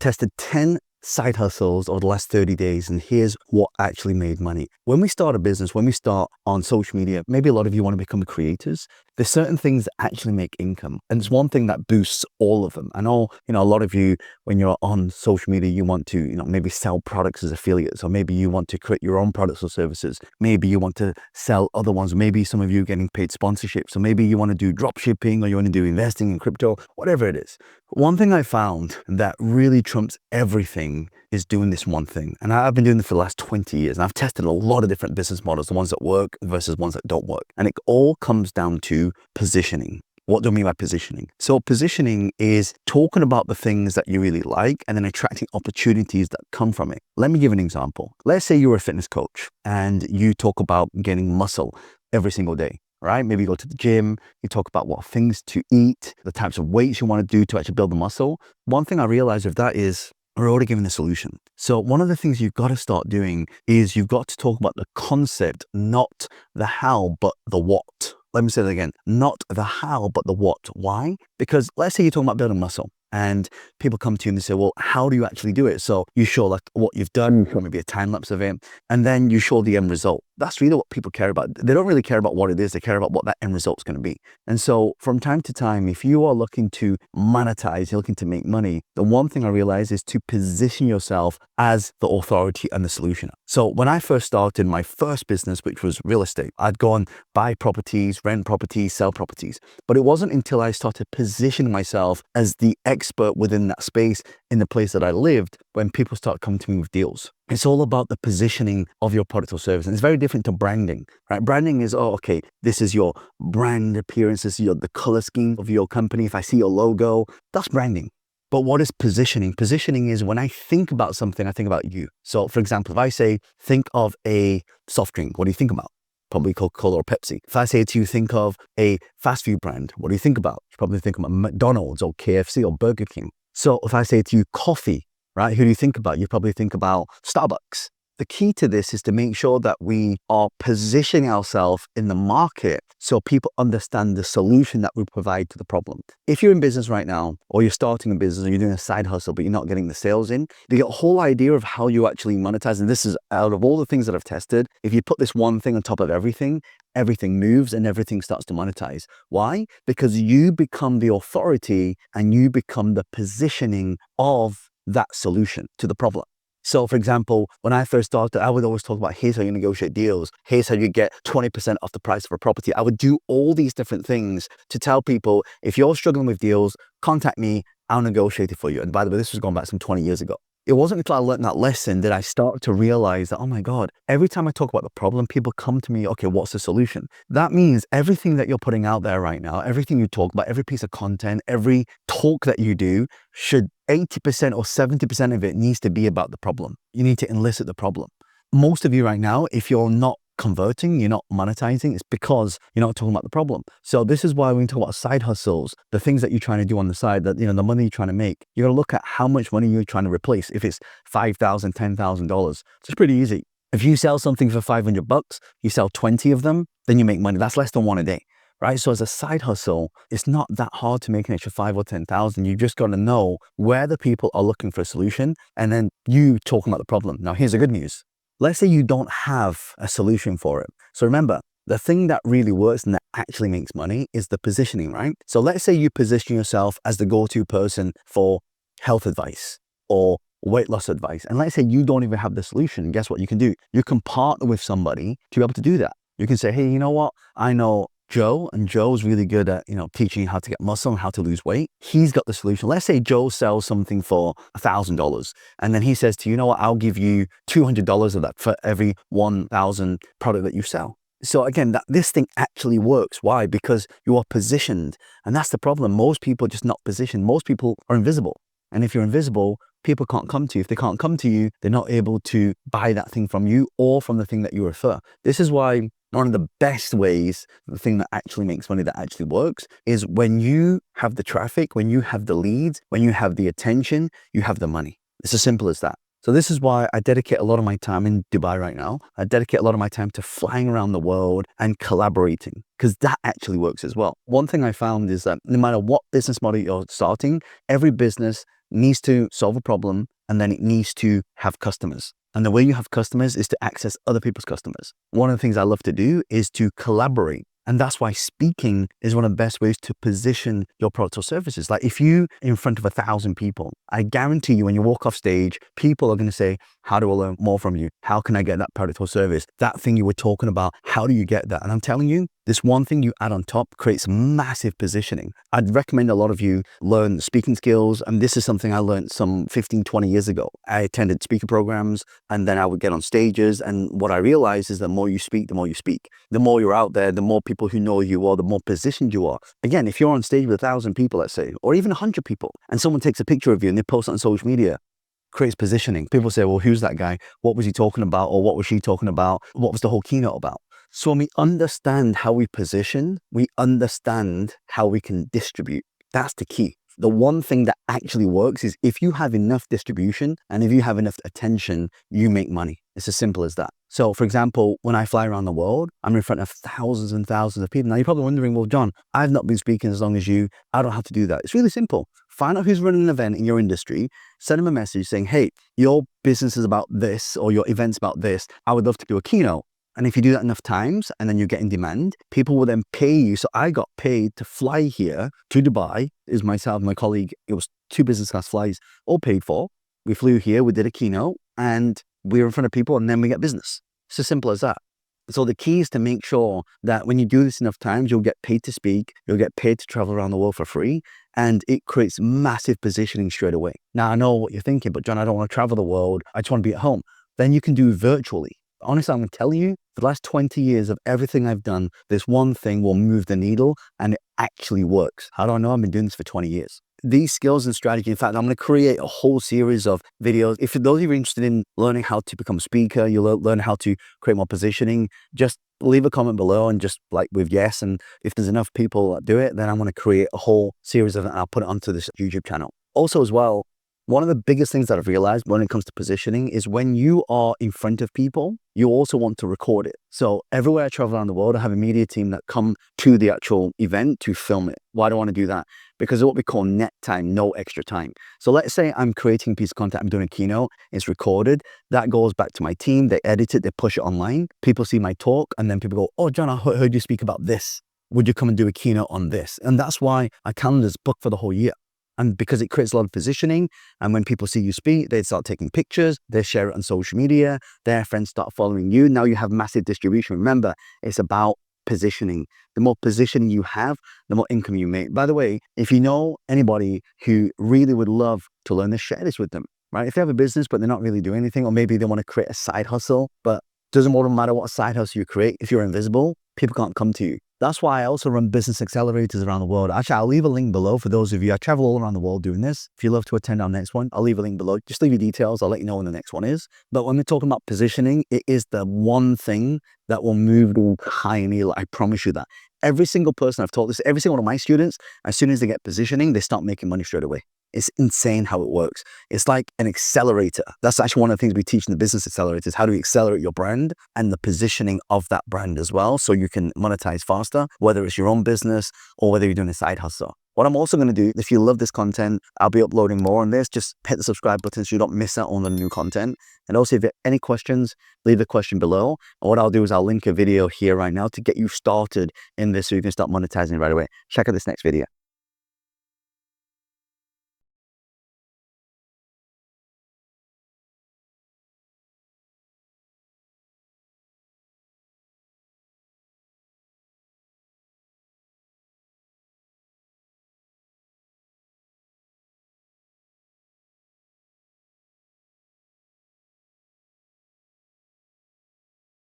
tested 10 side hustles over the last 30 days, and here's what actually made money. When we start a business, when we start on social media, maybe a lot of you want to become creators. There's certain things that actually make income, and it's one thing that boosts all of them. I know, a lot of you, when you're on social media, you want to, maybe sell products as affiliates, or maybe you want to create your own products or services. Maybe you want to sell other ones. Maybe some of you are getting paid sponsorships, or maybe you want to do drop shipping, or you want to do investing in crypto, whatever it is. One thing I found that really trumps everything is doing this one thing. And I've been doing this for the last 20 years, and I've tested a lot of different business models, the ones that work versus ones that don't work. And it all comes down to positioning. What do I mean by positioning? So positioning is talking about the things that you really like and then attracting opportunities that come from it. Let me give an example. Let's say you're a fitness coach and you talk about getting muscle every single day. Right? Maybe you go to the gym, you talk about what things to eat, the types of weights you want to do to actually build the muscle. One thing I realized with that is we're already given the solution. So one of the things you've got to start doing is you've got to talk about the concept, not the how, but the what. Let me say that again, not the how, but the what. Why? Because let's say you're talking about building muscle. And people come to you and they say, well, how do you actually do it? So you show like what you've done, you show maybe a time lapse of it, and then you show the end result. That's really what people care about. They don't really care about what it is. They care about what that end result's going to be. And so from time to time, if you are looking to monetize, you're looking to make money, the one thing I realized is to position yourself as the authority and the solution. So when I first started my first business, which was real estate, I'd go and buy properties, rent properties, sell properties. But it wasn't until I started positioning myself as the expert within that space in the place that I lived when people start coming to me with deals. It's all about the positioning of your product or service. And it's very different to branding, right? Branding is, okay, this is your brand appearance. This is the color scheme of your company. If I see your logo, that's branding. But what is positioning? Positioning is when I think about something, I think about you. So for example, if I say, think of a soft drink, what do you think about? Probably Coca-Cola or Pepsi. If I say to you, think of a fast food brand, what do you think about? You probably think about McDonald's or KFC or Burger King. So if I say to you, coffee, right? Who do you think about? You probably think about Starbucks. The key to this is to make sure that we are positioning ourselves in the market so people understand the solution that we provide to the problem. If you're in business right now, or you're starting a business, or you're doing a side hustle, but you're not getting the sales in, you get a whole idea of how you actually monetize. And this is out of all the things that I've tested, if you put this one thing on top of everything, everything moves and everything starts to monetize. Why? Because you become the authority and you become the positioning of that solution to the problem. So for example, when I first started, I would always talk about, here's how you negotiate deals. Here's how you get 20% off the price of a property. I would do all these different things to tell people, if you're struggling with deals, contact me, I'll negotiate it for you. And by the way, this was going back some 20 years ago. It wasn't until I learned that lesson that I started to realize that, oh my God, every time I talk about the problem, people come to me, okay, what's the solution? That means everything that you're putting out there right now, everything you talk about, every piece of content, every talk that you do should 80% or 70% of it needs to be about the problem. You need to elicit the problem. Most of you right now, if you're not converting, you're not monetizing, it's because you're not talking about the problem. So this is why when we talk about side hustles, the things that you're trying to do on the side, that the money you're trying to make, you got to look at how much money you're trying to replace. If it's $5,000, $10,000, it's pretty easy. If you sell something for $500, you sell 20 of them, then you make money. That's less than one a day. Right? So as a side hustle, it's not that hard to make an extra 5 or 10,000. You just got to know where the people are looking for a solution and then you talking about the problem. Now, here's the good news. Let's say you don't have a solution for it. So remember, the thing that really works and that actually makes money is the positioning, right? So let's say you position yourself as the go-to person for health advice or weight loss advice. And let's say you don't even have the solution. Guess what you can do? You can partner with somebody to be able to do that. You can say, hey, you know what? I know Joe, and Joe's really good at, teaching you how to get muscle and how to lose weight. He's got the solution. Let's say Joe sells something for $1,000 and then he says to you, you know what, I'll give you $200 of that for every 1,000 product that you sell. So again, this thing actually works. Why? Because you are positioned. And that's the problem. Most people are just not positioned. Most people are invisible. And if you're invisible, people can't come to you. If they can't come to you, they're not able to buy that thing from you or from the thing that you refer. This is why one of the best ways, the thing that actually makes money, that actually works, is when you have the traffic, when you have the leads, when you have the attention, you have the money. It's as simple as that. So this is why I dedicate a lot of my time in Dubai right now. I dedicate a lot of my time to flying around the world and collaborating, because that actually works as well. One thing I found is that no matter what business model you're starting, every business needs to solve a problem, and then it needs to have customers. And the way you have customers is to access other people's customers. One of the things I love to do is to collaborate. And that's why speaking is one of the best ways to position your products or services. Like if you in front of 1,000 people, I guarantee you when you walk off stage, people are going to say, how do I learn more from you? How can I get that product or service? That thing you were talking about, how do you get that? And I'm telling you, this one thing you add on top creates massive positioning. I'd recommend a lot of you learn speaking skills. And this is something I learned some 15, 20 years ago. I attended speaker programs and then I would get on stages. And what I realized is the more you speak, the more you speak. The more you're out there, the more people who know you are, the more positioned you are. Again, if you're on stage with 1,000 people, let's say, or even 100 people, and someone takes a picture of you and they post it on social media, creates positioning. People say, well, who's that guy? What was he talking about? Or what was she talking about? What was the whole keynote about? So when we understand how we position, we understand how we can distribute. That's the key. The one thing that actually works is if you have enough distribution and if you have enough attention, you make money. It's as simple as that. So for example, when I fly around the world, I'm in front of thousands and thousands of people. Now you're probably wondering, well, John, I've not been speaking as long as you. I don't have to do that. It's really simple. Find out who's running an event in your industry, send them a message saying, hey, your business is about this or your event's about this. I would love to do a keynote. And if you do that enough times and then you get in demand, people will then pay you. So I got paid to fly here to Dubai. It was myself and my colleague. It was 2 business class flights, all paid for. We flew here, we did a keynote, and we were in front of people, and then we get business. It's as simple as that. So the key is to make sure that when you do this enough times, you'll get paid to speak, you'll get paid to travel around the world for free, and it creates massive positioning straight away. Now, I know what you're thinking, but John, I don't want to travel the world. I just want to be at home. Then you can do virtually. Honestly, I'm going to tell you, for the last 20 years of everything I've done, this one thing will move the needle, and it actually works. How do I know? I've been doing this for 20 years. These skills and strategy, in fact, I'm going to create a whole series of videos. If for those of you interested in learning how to become a speaker, you'll learn how to create more positioning, just leave a comment below and just like with yes. And if there's enough people that do it, then I'm going to create a whole series of it and I'll put it onto this YouTube channel. Also as well, one of the biggest things that I've realized when it comes to positioning is when you are in front of people, you also want to record it. So everywhere I travel around the world, I have a media team that come to the actual event to film it. Why do I want to do that? Because of what we call net time, no extra time. So let's say I'm creating a piece of content, I'm doing a keynote, it's recorded. That goes back to my team, they edit it, they push it online. People see my talk and then people go, oh, John, I heard you speak about this. Would you come and do a keynote on this? And that's why our calendar's booked for the whole year. And because it creates a lot of positioning, and when people see you speak, they start taking pictures, they share it on social media, their friends start following you. Now you have massive distribution. Remember, it's about positioning. The more positioning you have, the more income you make. By the way, if you know anybody who really would love to learn this, share this with them, right? If they have a business, but they're not really doing anything, or maybe they want to create a side hustle, but it doesn't matter what side hustle you create. If you're invisible, people can't come to you. That's why I also run business accelerators around the world. Actually, I'll leave a link below for those of you. I travel all around the world doing this. If you love to attend our next one, I'll leave a link below. Just leave your details. I'll let you know when the next one is. But when we're talking about positioning, it is the one thing that will move the entire needle. I promise you that. Every single person I've taught this, every single one of my students, as soon as they get positioning, they start making money straight away. It's insane how it works. It's like an accelerator. That's actually one of the things we teach in the business accelerators, how do we accelerate your brand and the positioning of that brand as well, so you can monetize faster, whether it's your own business or whether you're doing a side hustle. What I'm also going to do, if you love this content, I'll be uploading more on this. Just hit the subscribe button so you don't miss out on the new content. And also, if you have any questions, leave a question below. And what I'll do is I'll link a video here right now to get you started in this so you can start monetizing right away. Check out this next video.